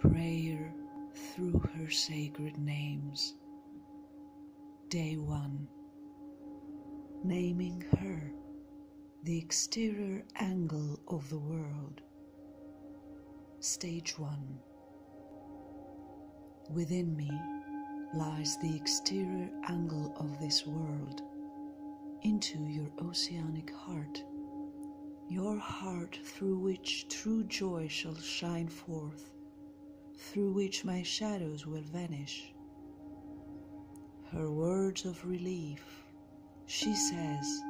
prayer through her sacred names. Day 1. Naming her, the exterior angle of the world. Stage 1. Within me lies the exterior angle of this world, into your oceanic heart, your heart through which true joy shall shine forth, through which my shadows will vanish. Her words of relief, she says,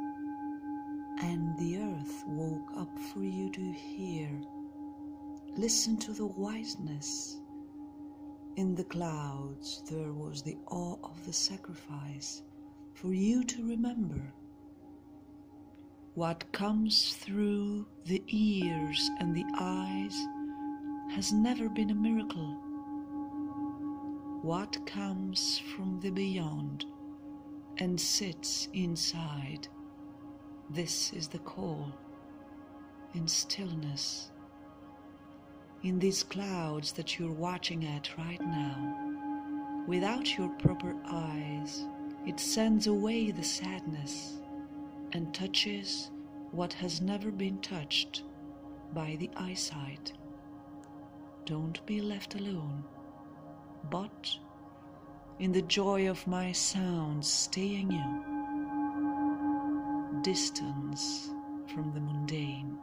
and the earth woke up for you to hear. Listen to the wiseness. In the clouds there was the awe of the sacrifice, for you to remember. What comes through the ears and the eyes has never been a miracle. What comes from the beyond and sits inside, this is the call, in stillness. In these clouds that you're watching at right now, without your proper eyes, it sends away the sadness and touches what has never been touched by the eyesight. Don't be left alone, but in the joy of my sounds staying you, distance from the mundane,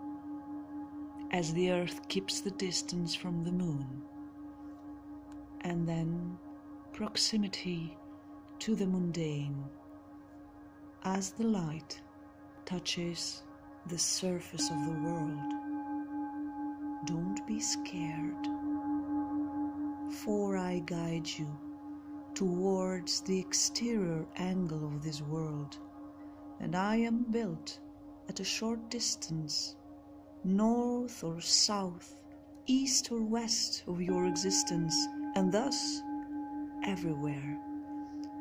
as the earth keeps the distance from the moon, and then proximity to the mundane, as the light touches the surface of the world. Don't be scared, for I guide you towards the exterior angle of this world, and I am built at a short distance, north or south, east or west of your existence, and thus everywhere,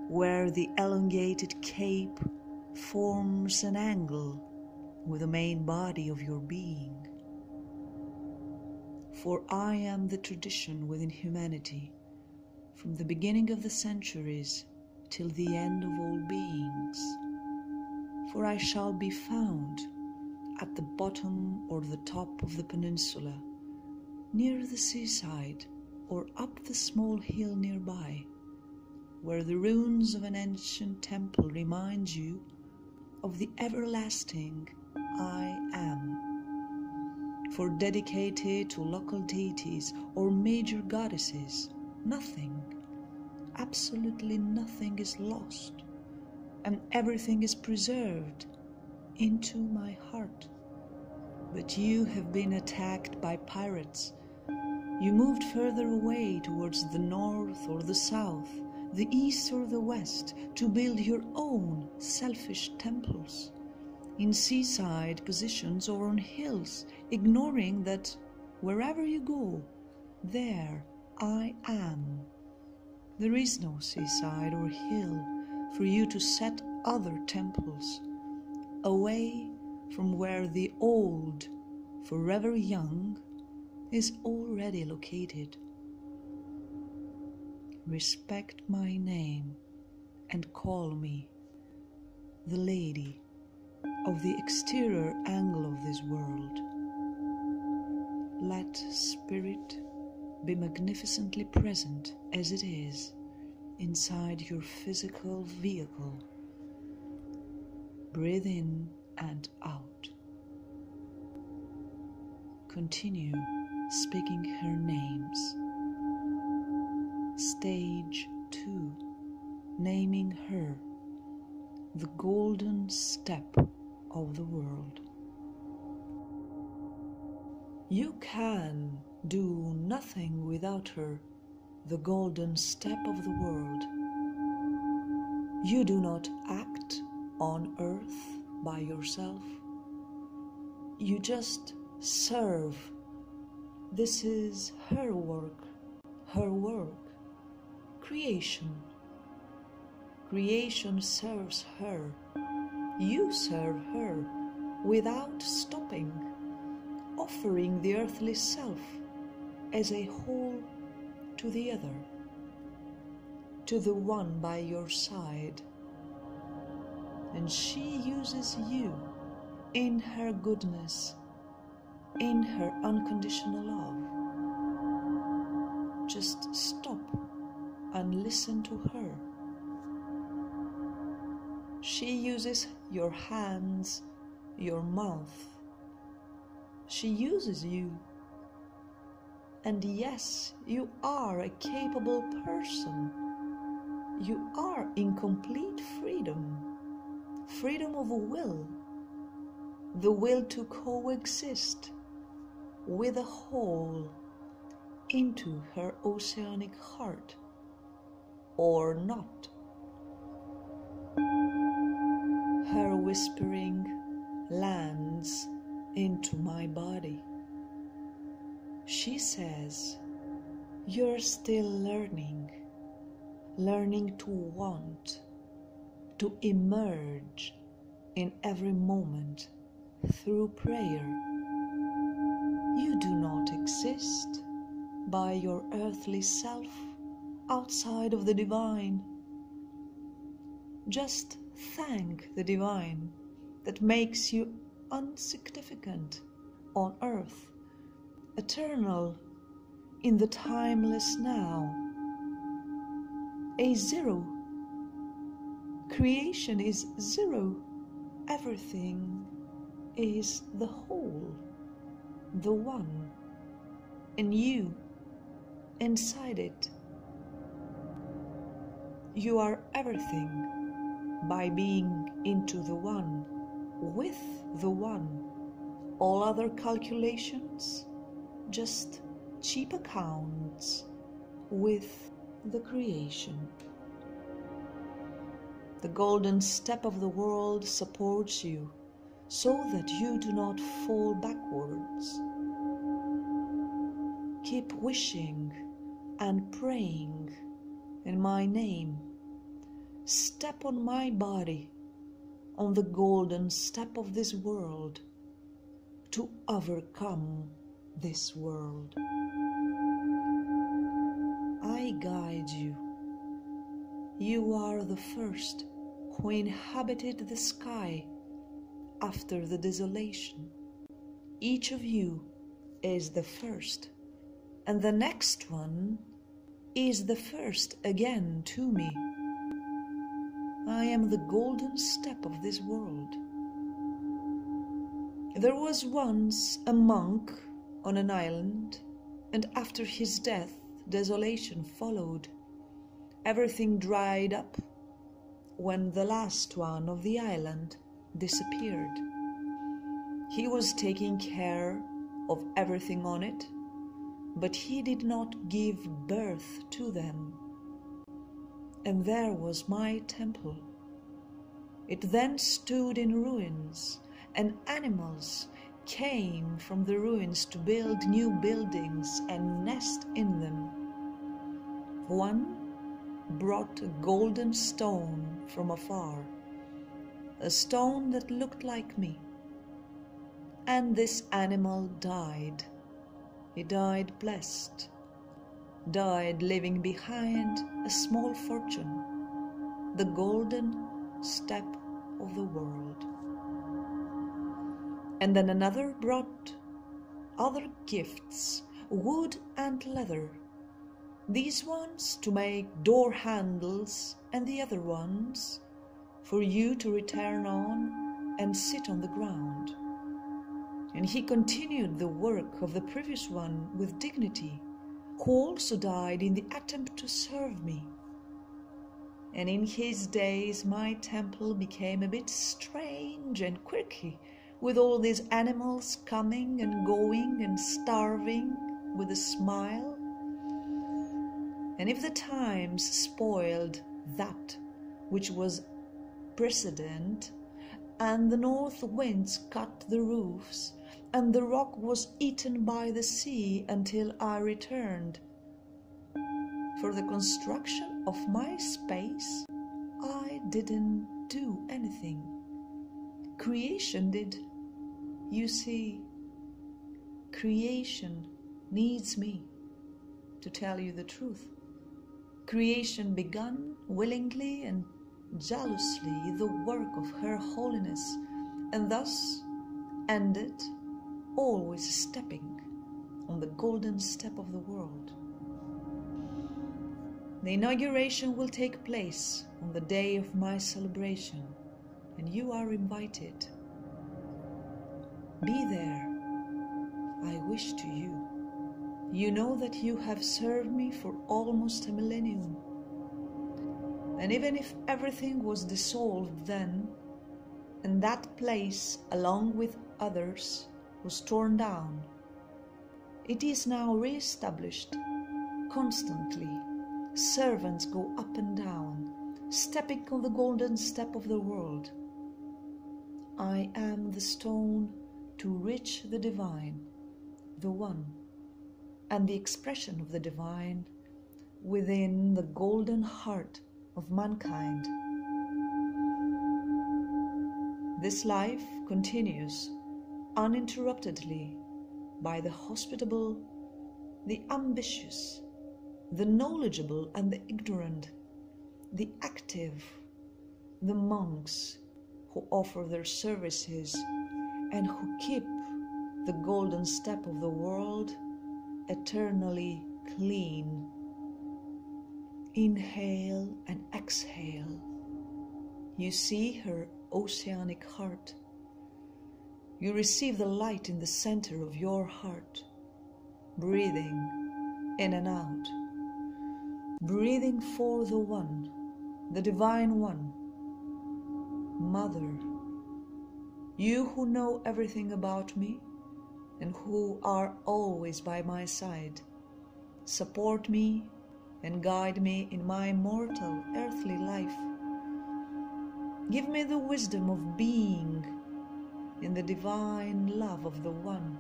where the elongated cape forms an angle with the main body of your being. For I am the tradition within humanity, from the beginning of the centuries till the end of all beings. For I shall be found at the bottom or the top of the peninsula, near the seaside, or up the small hill nearby, where the ruins of an ancient temple remind you of the everlasting I am. For dedicated to local deities or major goddesses, nothing, absolutely nothing is lost, and everything is preserved into my heart. But you have been attacked by pirates. You moved further away towards the north or the south, the east or the west, to build your own selfish temples, in seaside positions or on hills, ignoring that wherever you go, there I am. There is no seaside or hill for you to set other temples, away from where the old, forever young, is already located. Respect my name and call me the lady of the exterior angle of this world. Let spirit be magnificently present as it is inside your physical vehicle. Breathe in and out. Continue speaking her names. Stage 2. Naming her, the golden step of the world. You can do nothing without her, the golden step of the world. You do not act on earth by yourself. You just serve. This is her work, her work. Creation. Creation serves her. You serve her without stopping, offering the earthly self as a whole to the other, to the one by your side, and she uses you in her goodness, in her unconditional love. Just stop and listen to her. She uses your hands, your mouth. She uses you. And yes, you are a capable person. You are in complete freedom. Freedom of will. The will to coexist with a whole into her oceanic heart, or not. Her whispering lands into my body. She says, you're still learning to want, to emerge in every moment through prayer. You do not exist by your earthly self outside of the divine. Just thank the divine that makes you insignificant on earth, eternal in the timeless now. A zero. Creation is zero. Everything is the whole, the one, and you inside it. You are everything by being into the one, with the one. All other calculations, just cheap accounts with the creation. The golden step of the world supports you so that you do not fall backwards. Keep wishing and praying in my name. Step on my body, on the golden step of this world, to overcome this world. I guide you. You are the first who inhabited the sky after the desolation. Each of you is the first, and the next one is the first again to me. I am the golden step of this world. There was once a monk on an island, and after his death, desolation followed. Everything dried up when the last one of the island disappeared. He was taking care of everything on it, but he did not give birth to them. And there was my temple. It then stood in ruins, and animals came from the ruins to build new buildings and nest in them. One brought a golden stone from afar, a stone that looked like me. And this animal died. He died blessed, died leaving behind a small fortune, the golden step of the world. And then another brought other gifts, wood and leather, these ones to make door handles, and the other ones for you to return on and sit on the ground. And he continued the work of the previous one with dignity, who also died in the attempt to serve me. And in his days my temple became a bit strange and quirky, with all these animals coming and going and starving with a smile. And if the times spoiled that which was precedent, and the north winds cut the roofs, and the rock was eaten by the sea until I returned, for the construction of my space, I didn't do anything. Creation did. You see, creation needs me. to tell you the truth. Creation begun willingly and jealously the work of Her Holiness, and thus ended always stepping on the golden step of the world. The inauguration will take place on the day of my celebration, and you are invited. Be there, I wish to you. You know that you have served me for almost a millennium. And even if everything was dissolved then, and that place, along with others, was torn down, it is now re-established constantly. Servants go up and down, stepping on the golden step of the world. I am the stone to reach the divine, the one, and the expression of the divine within the golden heart of mankind. This life continues uninterruptedly by the hospitable, the ambitious, the knowledgeable and the ignorant, the active, the monks who offer their services and who keep the golden step of the world eternally clean. Inhale and exhale. You see her oceanic heart. You receive the light in the center of your heart, breathing in and out, breathing for the One, the Divine One. Mother, you who know everything about me and who are always by my side, support me and guide me in my mortal earthly life. Give me the wisdom of being in the divine love of the One.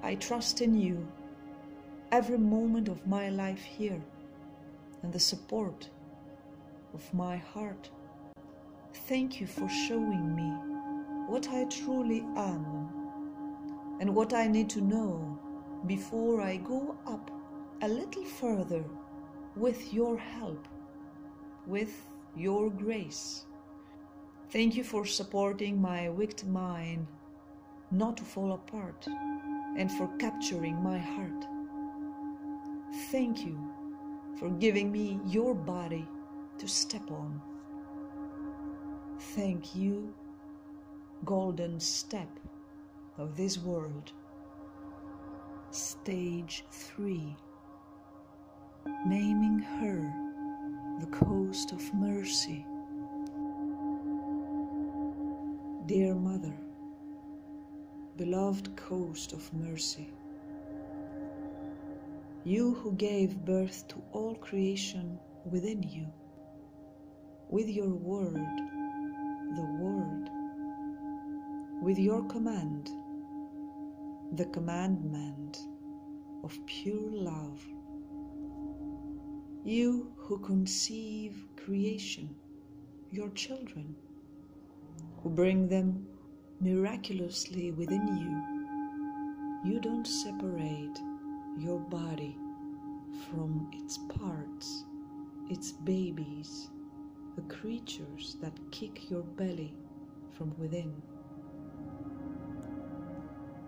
I trust in you every moment of my life here and the support of my heart. Thank you for showing me what I truly am and what I need to know before I go up a little further with your help, with your grace. Thank you for supporting my wicked mind not to fall apart and for capturing my heart. Thank you for giving me your body to step on. Thank you, golden step of this world. Stage 3. Naming her the coast of mercy. Dear Mother, beloved coast of mercy, you who gave birth to all creation within you, with your word, the Word, with your command, the commandment of pure love, you who conceive creation, your children, who bring them miraculously within you, you don't separate your body from its parts, its babies, the creatures that kick your belly from within.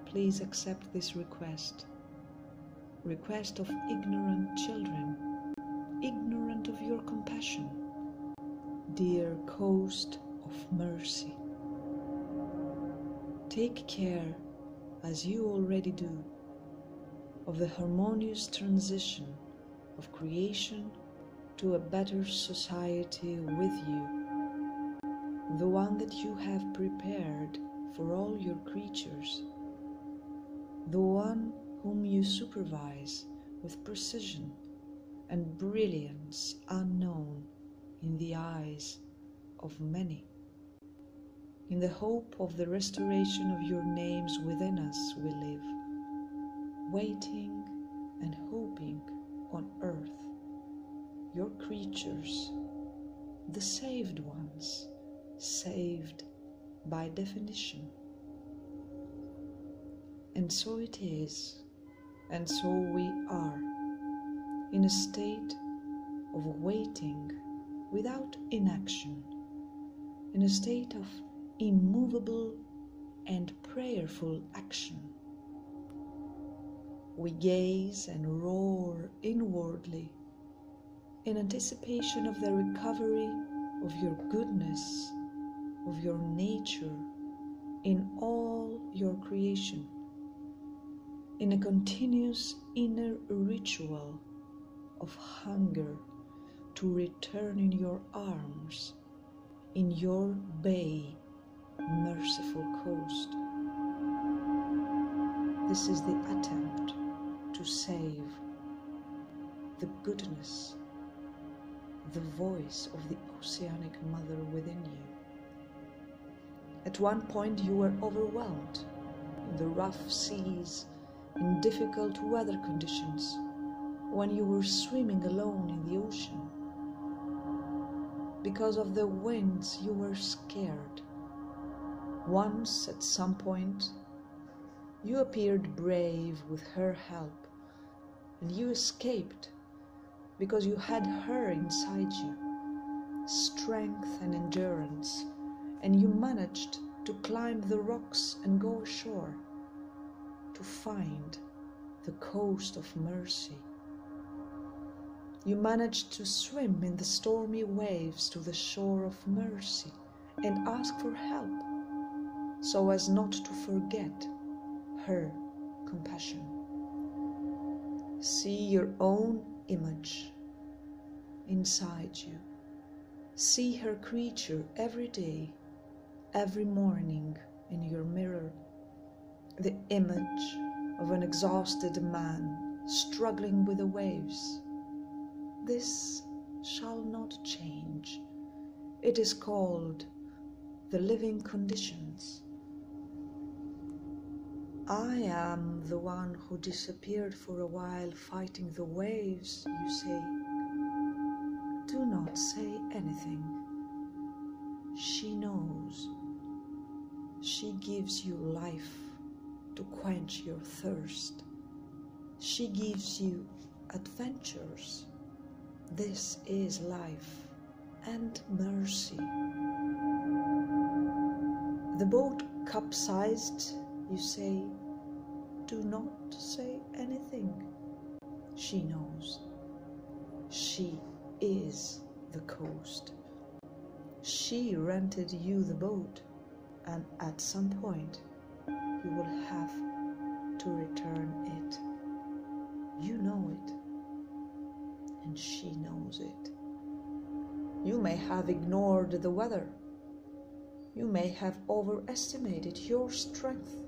Please accept this request of ignorant children, ignorant of your compassion, dear coast of mercy. Take care, as you already do, of the harmonious transition of creation to a better society with you, the one that you have prepared for all your creatures, the one whom you supervise with precision and brilliance unknown in the eyes of many. In the hope of the restoration of your names within us we live, waiting and hoping on earth, your creatures, the saved ones, saved by definition. And so it is And so we are, in a state of waiting without inaction, in a state of immovable and prayerful action. We gaze and roar inwardly in anticipation of the recovery of your goodness, of your nature in all your creation, in a continuous inner ritual of hunger to return in your arms, in your bay, merciful coast. This is the attempt to save the goodness, the voice of the oceanic mother within you. At one point you were overwhelmed in the rough seas, in difficult weather conditions, when you were swimming alone in the ocean. Because of the winds you were scared. Once, at some point, you appeared brave with her help, and you escaped because you had her inside you, strength and endurance, and you managed to climb the rocks and go ashore to find the coast of mercy. You managed to swim in the stormy waves to the shore of mercy and ask for help, so as not to forget her compassion. See your own image inside you. See her creature every day, every morning in your mirror, the image of an exhausted man struggling with the waves. This shall not change. It is called the living conditions. I am the one who disappeared for a while fighting the waves, you say. Do not say anything. She knows. She gives you life to quench your thirst. She gives you adventures. This is life and mercy. The boat capsized, you say. Do not say anything. She knows. She is the coast. She rented you the boat, and at some point you will have to return it. You know it, and she knows it. You may have ignored the weather. You may have overestimated your strength.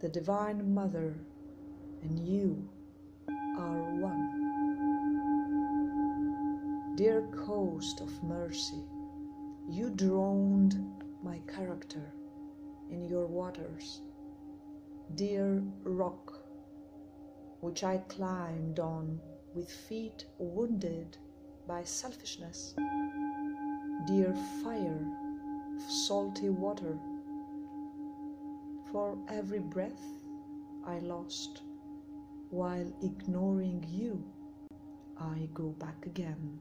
The Divine Mother and you are one. Dear coast of mercy, you drowned my character in your waters. Dear rock, which I climbed on with feet wounded by selfishness. Dear fire of salty water, for every breath I lost while ignoring you, I go back again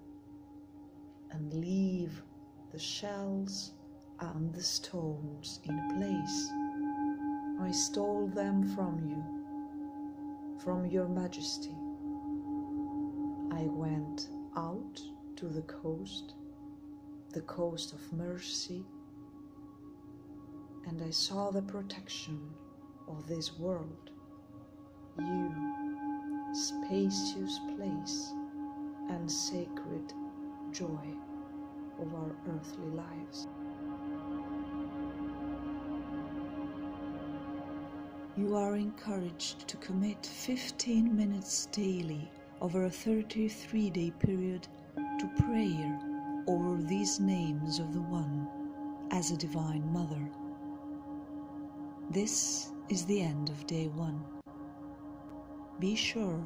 and leave the shells and the stones in place. I stole them from you, from your majesty. I went out to the coast of mercy, and I saw the protection of this world, you, spacious place and sacred joy of our earthly lives. You are encouraged to commit 15 minutes daily over a 33-day period to prayer over these names of the One as a Divine Mother. This is the end of day 1. Be sure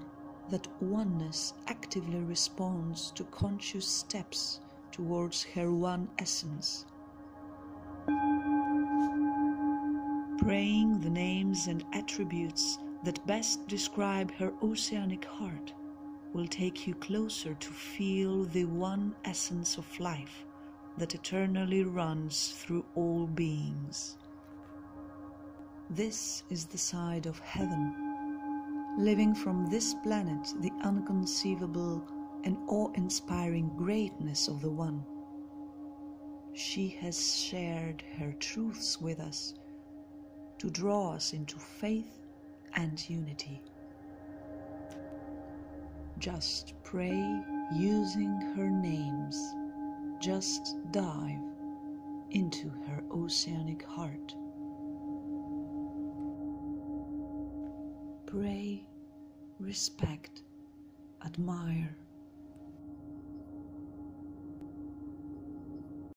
that oneness actively responds to conscious steps towards her one essence. Praying the names and attributes that best describe her oceanic heart will take you closer to feel the one essence of life that eternally runs through all beings. This is the side of heaven, living from this planet the unconceivable and awe-inspiring greatness of the One. She has shared her truths with us to draw us into faith and unity. Just pray using her names. Just dive into her oceanic heart. Pray, respect, admire,